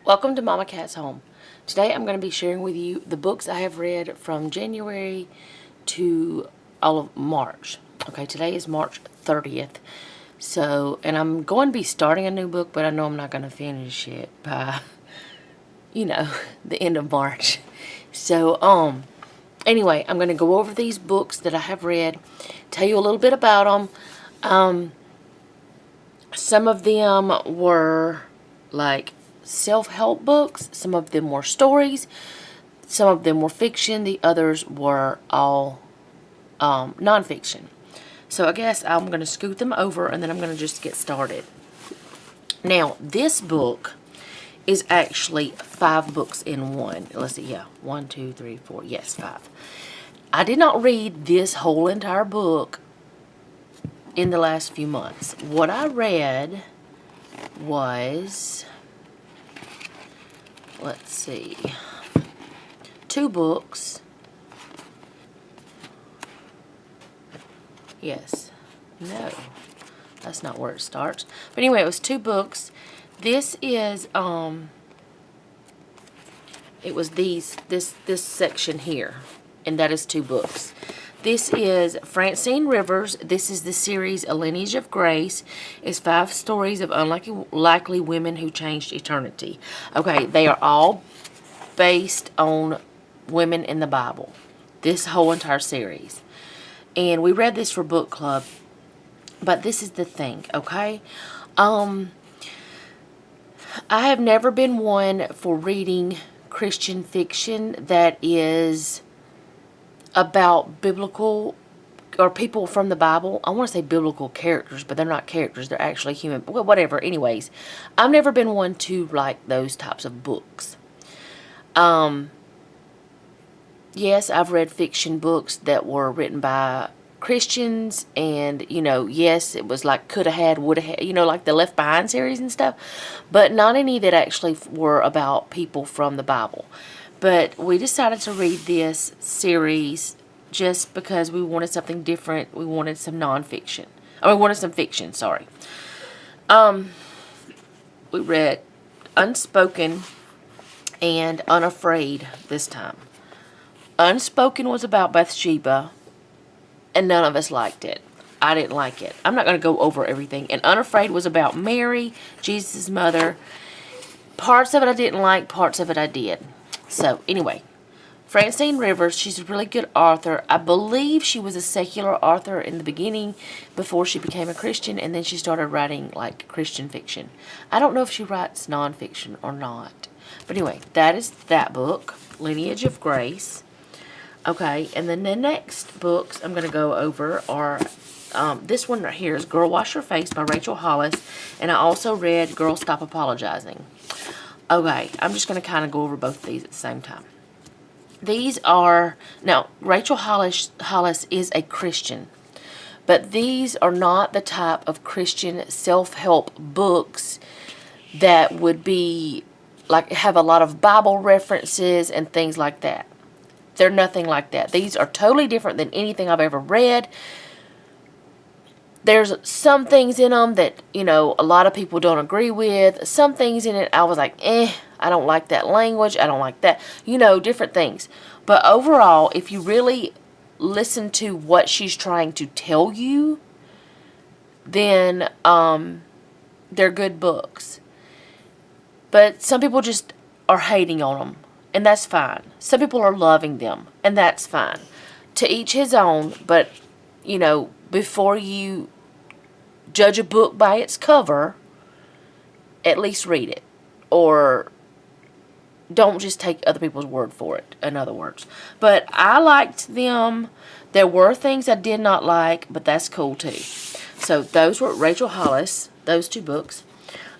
Welcome to Mama Cat's Home. Today I'm going to be sharing with you the books I have read from January to all of March. Okay, today is March 30th. And I'm going to be starting a new book, but I know I'm not going to finish it by, the end of March. Anyway, I'm going to go over these books that I have read, tell you a little bit about them. Some of them were like self-help books, some of them were stories, some of them were fiction, the others were all nonfiction. So I guess I'm going to scoot them over and then I'm going to just get started. Now, this book is actually 5 books in one. Let's see, yeah, 1, 2, 3, 4, yes, 5. I did not read this whole entire book in the last few months. What I read was, let's see, 2 books. Yes. No. That's not where it starts. But anyway, it was 2 books. This is, it was this section here. And that is 2 books. This is Francine Rivers. This is the series A Lineage of Grace. It's 5 stories of unlikely women who changed eternity. Okay, they are all based on women in the Bible. This whole entire series. And we read this for book club. But this is the thing, okay? I have never been one for reading Christian fiction that is about biblical or people from the Bible. I want to say biblical characters, but they're not characters. They're actually human. Well, whatever. Anyways, I've never been one to like those types of books. Yes, I've read fiction books that were written by Christians, and yes, it was like coulda had, woulda had, like the Left Behind series and stuff, but not any that actually were about people from the Bible. But we decided to read this series just because we wanted something different. We wanted some nonfiction. We wanted some fiction, sorry. We read Unspoken and Unafraid this time. Unspoken was about Bathsheba, and none of us liked it. I didn't like it. I'm not going to go over everything. And Unafraid was about Mary, Jesus' mother. Parts of it I didn't like, parts of it I did. So, anyway, Francine Rivers, she's a really good author. I believe she was a secular author in the beginning before she became a Christian, and then she started writing, like, Christian fiction. I don't know if she writes nonfiction or not. But anyway, that is that book, Lineage of Grace. Okay, and then the next books I'm going to go over are, this one right here is Girl Wash Your Face by Rachel Hollis, and I also read Girl Stop Apologizing. Okay, I'm just going to kind of go over both of these at the same time. These are, now, Rachel Hollis is a Christian, but these are not the type of Christian self-help books that would be, like, have a lot of Bible references and things like that. They're nothing like that. These are totally different than anything I've ever read. There's some things in them that, a lot of people don't agree with. Some things in it, I was like, I don't like that language. I don't like that. Different things. But overall, if you really listen to what she's trying to tell you, then they're good books. But some people just are hating on them. And that's fine. Some people are loving them, and that's fine. To each his own, but, before you judge a book by its cover, at least read it. Or don't just take other people's word for it, in other words. But I liked them. There were things I did not like, but that's cool too. So those were Rachel Hollis, those 2 books.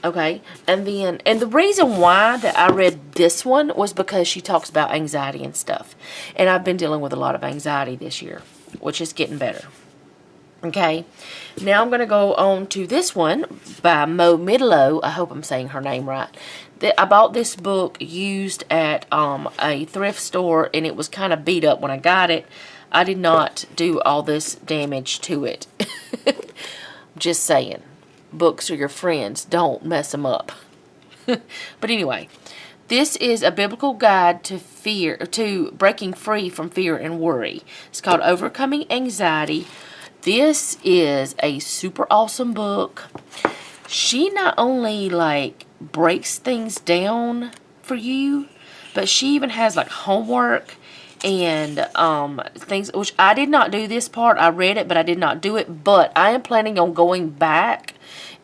Okay, and the reason why that I read this one was because she talks about anxiety and stuff. And I've been dealing with a lot of anxiety this year, which is getting better. Okay, now I'm going to go on to this one by Mo Midlow. I hope I'm saying her name right. I bought this book used at a thrift store, and it was kind of beat up when I got it. I did not do all this damage to it. Just saying. Books are your friends. Don't mess them up. But anyway, this is a biblical guide to breaking free from fear and worry. It's called Overcoming Anxiety. This is a super awesome book. She not only like breaks things down for you, but she even has like homework and things, which I did not do this part. I read it, but I did not do it. But I am planning on going back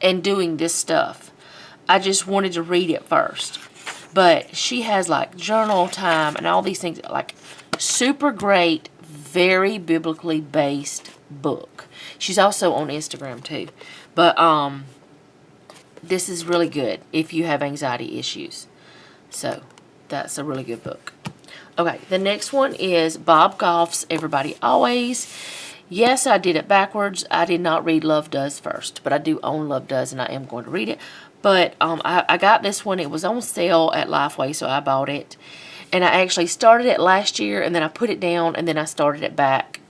and doing this stuff. I just wanted to read it first. But she has like journal time and all these things, like super great, very biblically based book. She's also on Instagram too. But this is really good if you have anxiety issues. So that's a really good book. Okay, the next one is Bob Goff's Everybody Always. Yes, I did it backwards. I did not read Love Does first, but I do own Love Does, and I am going to read it. But I got this one. It was on sale at Lifeway, so I bought it. And I actually started it last year, and then I put it down, and then I started it back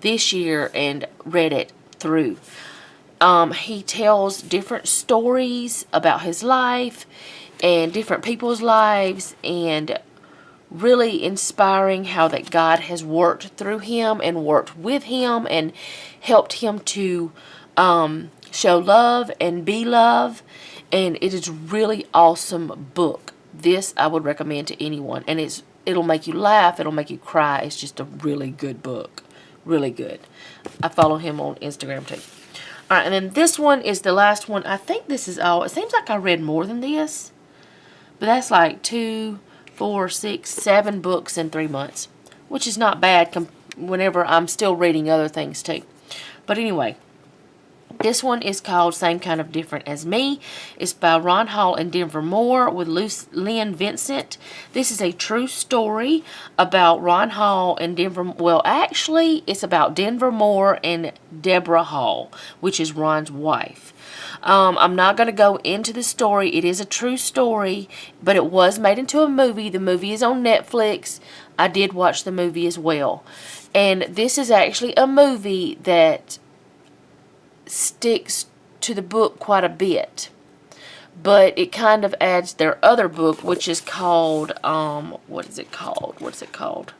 this year and read it through. He tells different stories about his life and different people's lives, and really inspiring how that God has worked through him and worked with him and helped him to show love and be love. And it is really awesome book. This I would recommend to anyone. And it'll make you laugh. It'll make you cry. It's just a really good book. Really good. I follow him on Instagram too. Alright, and then this one is the last one. I think this is all. It seems like I read more than this. But that's like 2, 4, 6, 7 books in 3 months. Which is not bad whenever I'm still reading other things too. But anyway, this one is called Same Kind of Different as Me. It's by Ron Hall and Denver Moore with Lynn Vincent. This is a true story about Ron Hall and Denver. Well, actually, it's about Denver Moore and Deborah Hall, which is Ron's wife. I'm not going to go into the story. It is a true story, but it was made into a movie. The movie is on Netflix. I did watch the movie as well. And this is actually a movie that sticks to the book quite a bit, but it kind of adds their other book, which is called what is it called?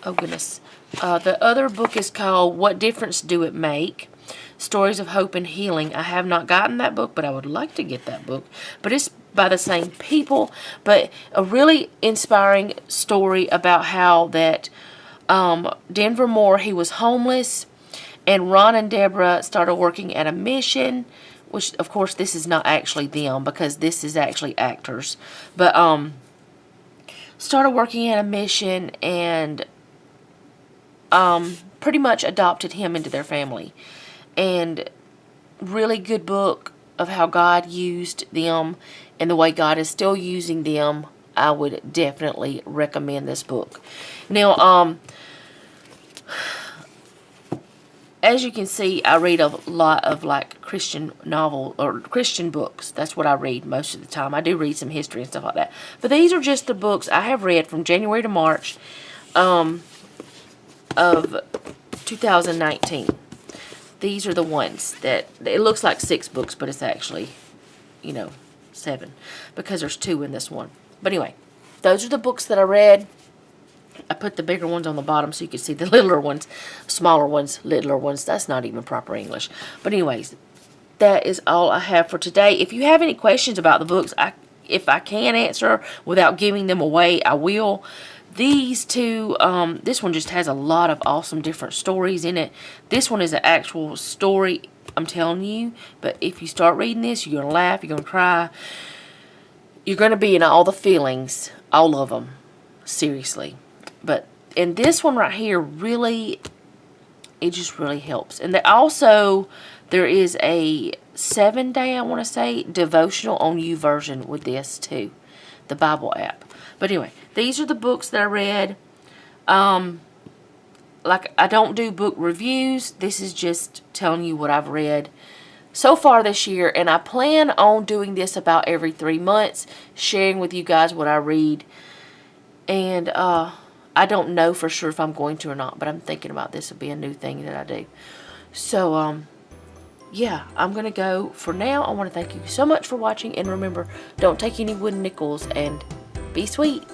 Oh goodness. The other book is called What Difference Do It Make? Stories of Hope and Healing. I have not gotten that book, but I would like to get that book. But it's by the same people, but a really inspiring story about how that Denver Moore, he was homeless. And Ron and Deborah started working at a mission, which, of course, this is not actually them because this is actually actors. But started working at a mission and pretty much adopted him into their family. And really good book of how God used them and the way God is still using them. I would definitely recommend this book. Now, as you can see, I read a lot of like Christian novel or Christian books. That's what I read most of the time. I do read some history and stuff like that. But these are just the books I have read from January to March of 2019. These are the ones that, it looks like 6 books, but it's actually, 7. Because there's 2 in this one. But anyway, those are the books that I read. I put the bigger ones on the bottom so you can see the littler ones, smaller ones, littler ones. That's not even proper English. But anyways, that is all I have for today. If you have any questions about the books, if I can answer without giving them away, I will. These 2, this one just has a lot of awesome different stories in it. This one is an actual story, I'm telling you. But if you start reading this, you're going to laugh, you're going to cry. You're going to be in all the feelings, all of them. Seriously. But in this one right here, really, it just really helps. And there is a 7-day, I want to say, devotional on YouVersion with this too, the Bible app. But anyway, these are the books that I read. Like, I don't do book reviews. This is just telling you what I've read so far this year. And I plan on doing this about every 3 months, sharing with you guys what I read. And, I don't know for sure if I'm going to or not, but I'm thinking about this will be a new thing that I do. So, yeah, I'm going to go for now. I want to thank you so much for watching. And remember, don't take any wooden nickels and be sweet.